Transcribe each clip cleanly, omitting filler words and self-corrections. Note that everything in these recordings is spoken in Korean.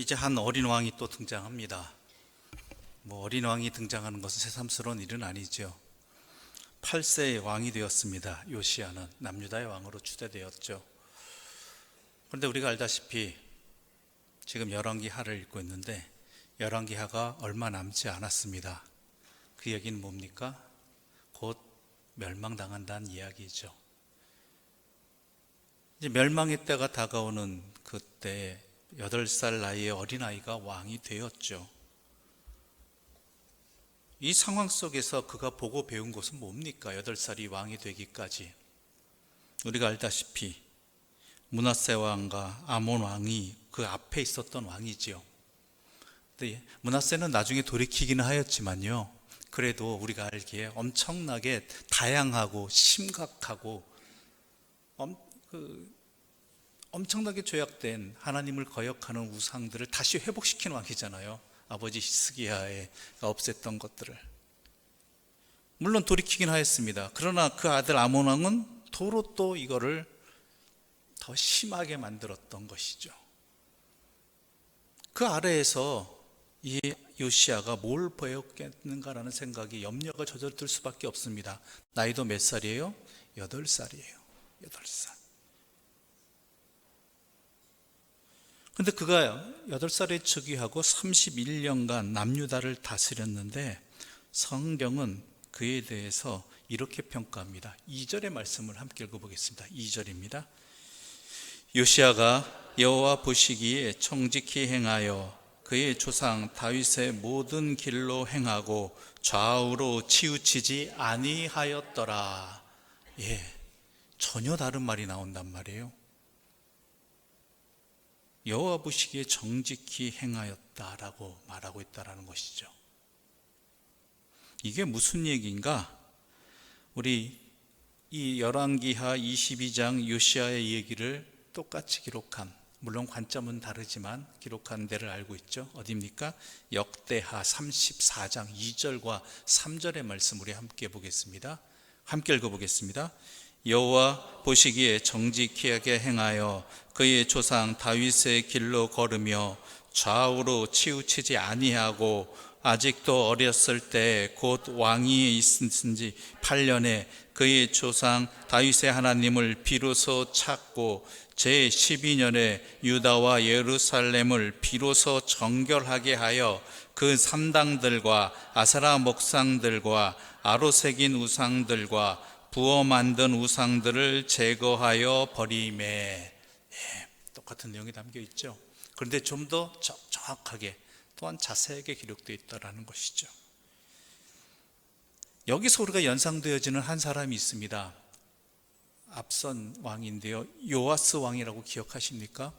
이제 한 어린 왕이 또 등장합니다. 어린 왕이 등장하는 것은 새삼스러운 일은 아니죠. 8세의 왕이 되었습니다. 요시야는 남유다의 왕으로 추대되었죠. 그런데 우리가 알다시피 지금 열왕기하를 읽고 있는데 열왕기하가 얼마 남지 않았습니다. 그 얘기는 뭡니까? 곧 멸망당한다는 이야기죠. 이제 멸망의 때가 다가오는 그때 8살 나이의 어린아이가 왕이 되었죠. 이 상황 속에서 그가 보고 배운 것은 뭡니까? 8살이 왕이 되기까지. 우리가 알다시피 므낫세 왕과 아몬 왕이 그 앞에 있었던 왕이지요. 근데 므낫세는 나중에 돌이키기는 하였지만요, 그래도 우리가 알기에 엄청나게 다양하고 심각하고 엄청나게 죄악된 하나님을 거역하는 우상들을 다시 회복시킨 왕이잖아요. 아버지 히스기야가 없앴던 것들을. 물론 돌이키긴 하였습니다. 그러나 그 아들 아몬 왕은 도로 또 이거를 더 심하게 만들었던 것이죠. 그 아래에서 이 요시야가 뭘 배웠겠는가라는 생각이, 염려가 저절로 들 수밖에 없습니다. 나이도 몇 살이에요? 8살이에요. 8살. 근데 그가 8살에 즉위하고 31년간 남유다를 다스렸는데 성경은 그에 대해서 이렇게 평가합니다. 2절의 말씀을 함께 읽어보겠습니다. 2절입니다. 요시야가 여호와 보시기에 정직히 행하여 그의 조상 다윗의 모든 길로 행하고 좌우로 치우치지 아니하였더라. 전혀 다른 말이 나온단 말이에요. 여호와 보시기에 정직히 행하였다라고 말하고 있다라는 것이죠. 이게 무슨 얘기인가? 우리 이 열왕기하 22장 요시야의 얘기를 똑같이 기록한, 물론 관점은 다르지만 기록한 데를 알고 있죠. 어디입니까? 역대하 34장 2절과 3절의 말씀 우리 함께 보겠습니다. 함께 읽어보겠습니다. 여호와 보시기에 정직하게 행하여 그의 조상 다윗의 길로 걸으며 좌우로 치우치지 아니하고 아직도 어렸을 때 곧 왕위에 있은 지 8년에 그의 조상 다윗의 하나님을 비로소 찾고 제12년에 유다와 예루살렘을 비로소 정결하게 하여 그 산당들과 아세라 목상들과 아로새긴 우상들과 부어 만든 우상들을 제거하여 버리매. 똑같은 내용이 담겨 있죠. 그런데 좀 더 정확하게 또한 자세하게 기록되어 있다는 것이죠. 여기서 우리가 연상되어지는 한 사람이 있습니다. 앞선 왕인데요, 요아스 왕이라고 기억하십니까?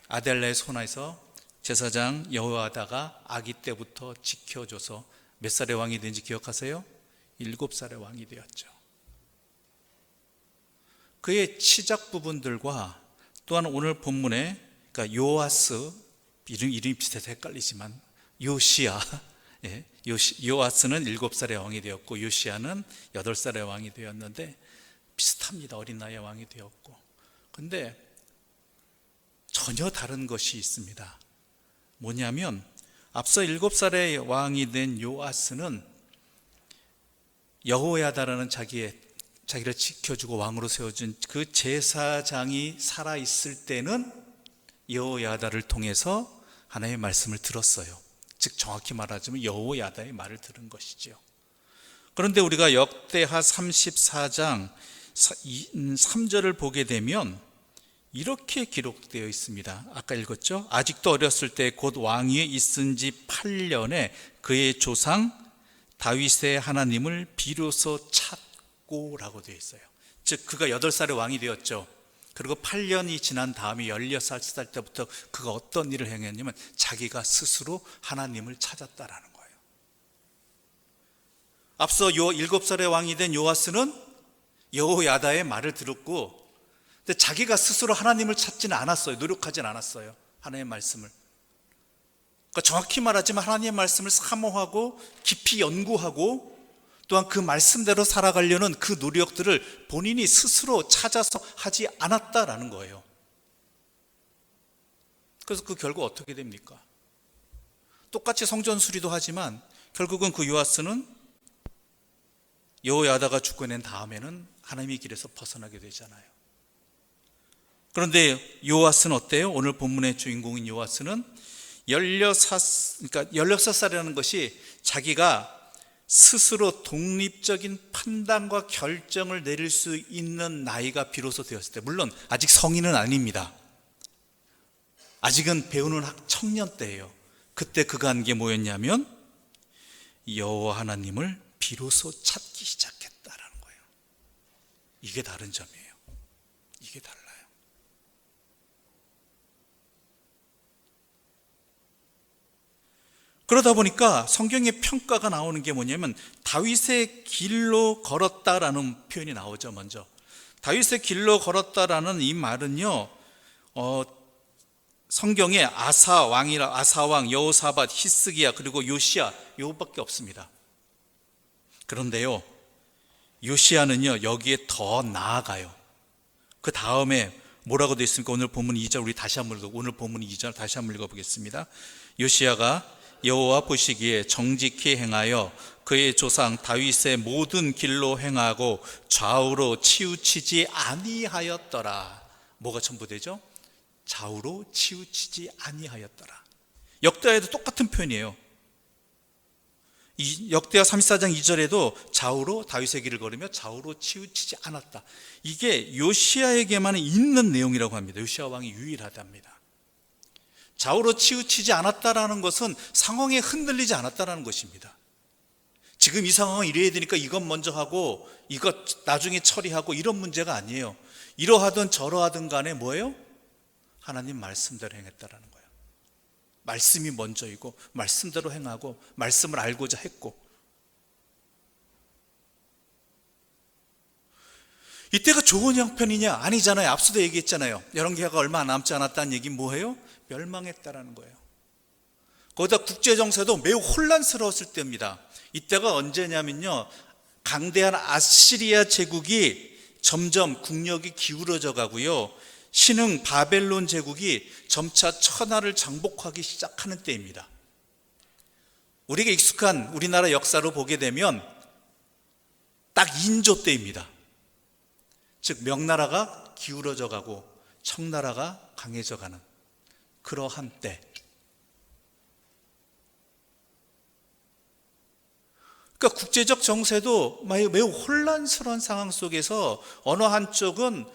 아델라의 손에서 제사장 여호야다가 아기 때부터 지켜줘서 몇 살의 왕이 된지 기억하세요? 7살의 왕이 되었죠. 그의 치작 부분들과 또한 오늘 본문에, 그러니까 요아스, 이름이 비슷해서 헷갈리지만 요시야, 요아스는 7살의 왕이 되었고 요시야는 8살의 왕이 되었는데 비슷합니다. 어린 나이에 왕이 되었고. 그런데 전혀 다른 것이 있습니다. 뭐냐면 앞서 7살의 왕이 된 요아스는 여호야다라는 자기를 지켜주고 왕으로 세워준 그 제사장이 살아있을 때는 여호야다를 통해서 하나님의 말씀을 들었어요. 즉 정확히 말하자면 여호야다의 말을 들은 것이죠. 그런데 우리가 역대하 34장 3절을 보게 되면 이렇게 기록되어 있습니다. 아까 읽었죠? 아직도 어렸을 때 곧 왕위에 있은 지 8년에 그의 조상 다윗의 하나님을 비로소 찾고 라고 되어 있어요. 즉 그가 8살의 왕이 되었죠. 그리고 8년이 지난 다음에 16살 때부터 그가 어떤 일을 행했냐면 자기가 스스로 하나님을 찾았다라는 거예요. 앞서 7살의 왕이 된 요아스는 여호야다의 말을 들었고, 근데 자기가 스스로 하나님을 찾지는 않았어요. 노력하진 않았어요. 하나님의 말씀을. 그러니까 정확히 말하자면 하나님의 말씀을 사모하고 깊이 연구하고 또한 그 말씀대로 살아가려는 그 노력들을 본인이 스스로 찾아서 하지 않았다라는 거예요. 그래서 그 결과 어떻게 됩니까? 똑같이 성전 수리도 하지만 결국은 그 요아스는 여호야다가 죽어낸 다음에는 하나님의 길에서 벗어나게 되잖아요. 그런데 요아스는 어때요? 오늘 본문의 주인공인 요아스는 16살이라는 것이 자기가 스스로 독립적인 판단과 결정을 내릴 수 있는 나이가 비로소 되었을 때, 물론 아직 성인은 아닙니다. 아직은 배우는 청년 때예요. 그때 그가 한 게 뭐였냐면 여호와 하나님을 비로소 찾기 시작했다라는 거예요. 이게 다른 점이에요. 이게 달라요. 그러다 보니까 성경의 평가가 나오는 게 뭐냐면 다윗의 길로 걸었다라는 표현이 나오죠. 먼저 다윗의 길로 걸었다라는 이 말은요, 성경에 아사왕, 여호사밧, 히스기야, 그리고 요시야, 요것밖에 없습니다. 그런데요, 요시야는요 여기에 더 나아가요. 그 다음에 뭐라고 되어 있습니까? 오늘 본문 2절 오늘 본문 2절 다시 한번 읽어보겠습니다. 요시야가 여호와 보시기에 정직히 행하여 그의 조상 다윗의 모든 길로 행하고 좌우로 치우치지 아니하였더라. 뭐가 첨부되죠? 좌우로 치우치지 아니하였더라. 역대하에도 똑같은 표현이에요. 역대하 34장 2절에도 좌우로 다윗의 길을 걸으며 좌우로 치우치지 않았다. 이게 요시야에게만 있는 내용이라고 합니다. 요시야 왕이 유일하답니다. 좌우로 치우치지 않았다라는 것은 상황에 흔들리지 않았다라는 것입니다. 지금 이 상황은 이래야 되니까 이것 먼저 하고 이것 나중에 처리하고 이런 문제가 아니에요. 이러하든 저러하든 간에 뭐예요? 하나님 말씀대로 행했다라는 거예요. 말씀이 먼저이고 말씀대로 행하고 말씀을 알고자 했고, 이때가 좋은 형편이냐? 아니잖아요. 앞서도 얘기했잖아요. 열왕기하가 얼마 남지 않았다는 얘기 뭐예요? 멸망했다라는 거예요. 거기다 국제정세도 매우 혼란스러웠을 때입니다. 이때가 언제냐면요, 강대한 아시리아 제국이 점점 국력이 기울어져 가고요, 신흥 바벨론 제국이 점차 천하를 정복하기 시작하는 때입니다. 우리가 익숙한 우리나라 역사로 보게 되면 딱 인조 때입니다. 즉 명나라가 기울어져 가고 청나라가 강해져 가는 그러한 때. 그러니까 국제적 정세도 매우 혼란스러운 상황 속에서 어느 한쪽은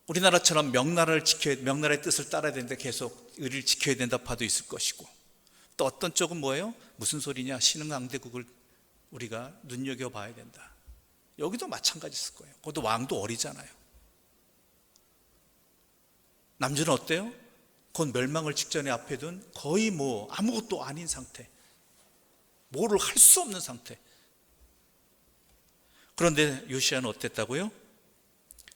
우리나라처럼 명나라의 뜻을 따라야 되는데 계속 의리를 지켜야 된다 파도 있을 것이고, 또 어떤 쪽은 뭐예요? 무슨 소리냐, 신흥강대국을 우리가 눈여겨봐야 된다. 여기도 마찬가지일 거예요. 거기도 왕도 어리잖아요. 남조는 어때요? 곧 멸망을 직전에 앞에 둔 거의 아무것도 아닌 상태, 뭐를 할 수 없는 상태. 그런데 요시야는 어땠다고요?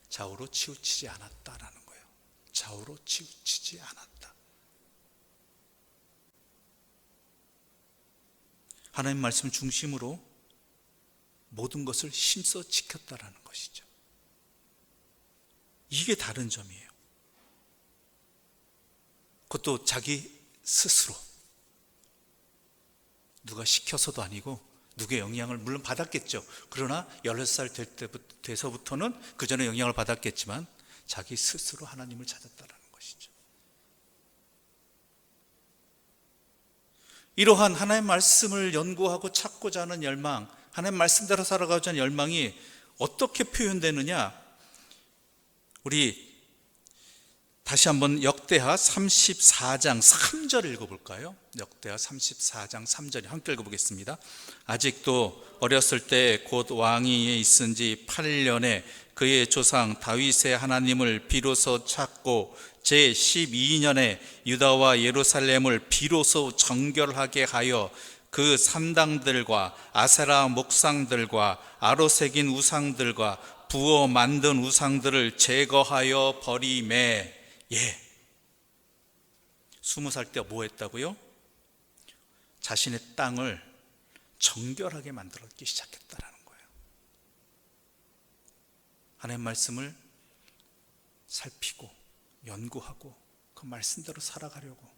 좌우로 치우치지 않았다라는 거예요. 좌우로 치우치지 않았다. 하나님 말씀 중심으로 모든 것을 힘써 지켰다라는 것이죠. 이게 다른 점이에요. 그것도 자기 스스로, 누가 시켜서도 아니고 누구의 영향을 물론 받았겠죠. 그러나 16살 돼서부터는 그 전에 영향을 받았겠지만 자기 스스로 하나님을 찾았다라는 것이죠. 이러한 하나님의 말씀을 연구하고 찾고자 하는 열망, 하나님 말씀대로 살아가고자 하는 열망이 어떻게 표현되느냐? 우리 다시 한번 역대하 34장 3절 읽어볼까요? 역대하 34장 3절 함께 읽어보겠습니다. 아직도 어렸을 때 곧 왕위에 있은 지 8년에 그의 조상 다윗의 하나님을 비로소 찾고 제12년에 유다와 예루살렘을 비로소 정결하게 하여 그 산당들과 아세라 목상들과 아로 새긴 우상들과 부어 만든 우상들을 제거하여 버리매. 20살 때 뭐 했다고요? 자신의 땅을 정결하게 만들었기 시작했다라는 거예요. 하나님의 말씀을 살피고 연구하고 그 말씀대로 살아가려고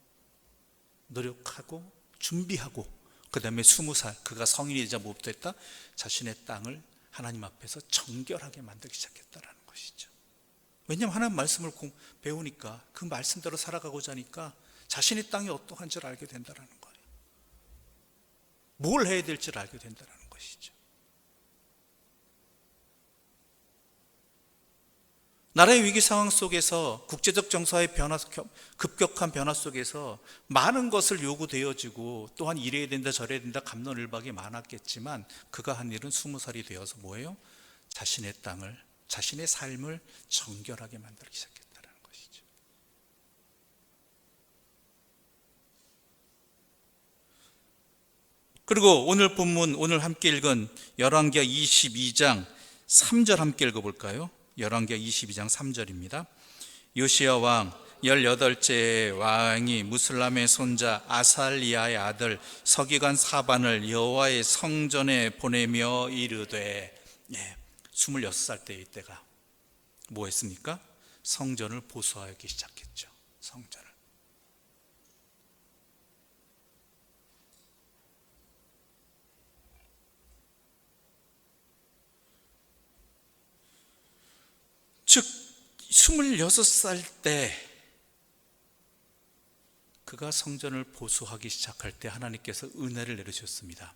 노력하고 준비하고, 그 다음에 20살 그가 성인이 되자 무엇부터 했다? 자신의 땅을 하나님 앞에서 정결하게 만들기 시작했다라는 것이죠. 왜냐하면 하나님 말씀을 배우니까 그 말씀대로 살아가고자 하니까 자신의 땅이 어떠한 줄 알게 된다는 거예요. 뭘 해야 될지를 알게 된다는 것이죠. 나라의 위기 상황 속에서, 국제적 정서의 급격한 변화 속에서 많은 것을 요구되어지고, 또한 이래야 된다 저래야 된다 갑론을박이 많았겠지만, 그가 한 일은 20살이 되어서 뭐예요? 자신의 땅을, 자신의 삶을 정결하게 만들기 시작했다는 것이죠. 그리고 오늘 본문, 오늘 함께 읽은 열왕기하 22장 3절 함께 읽어볼까요? 열왕기하 22장 3절입니다. 요시야 왕 18째 왕이 무슬람의 손자 아살리아의 아들 서기관 사반을 여호와의 성전에 보내며 이르되, 26살 때 이때가 뭐 했습니까? 성전을 보수하기 시작했죠. 성전을. 즉 26살 때 그가 성전을 보수하기 시작할 때 하나님께서 은혜를 내리셨습니다.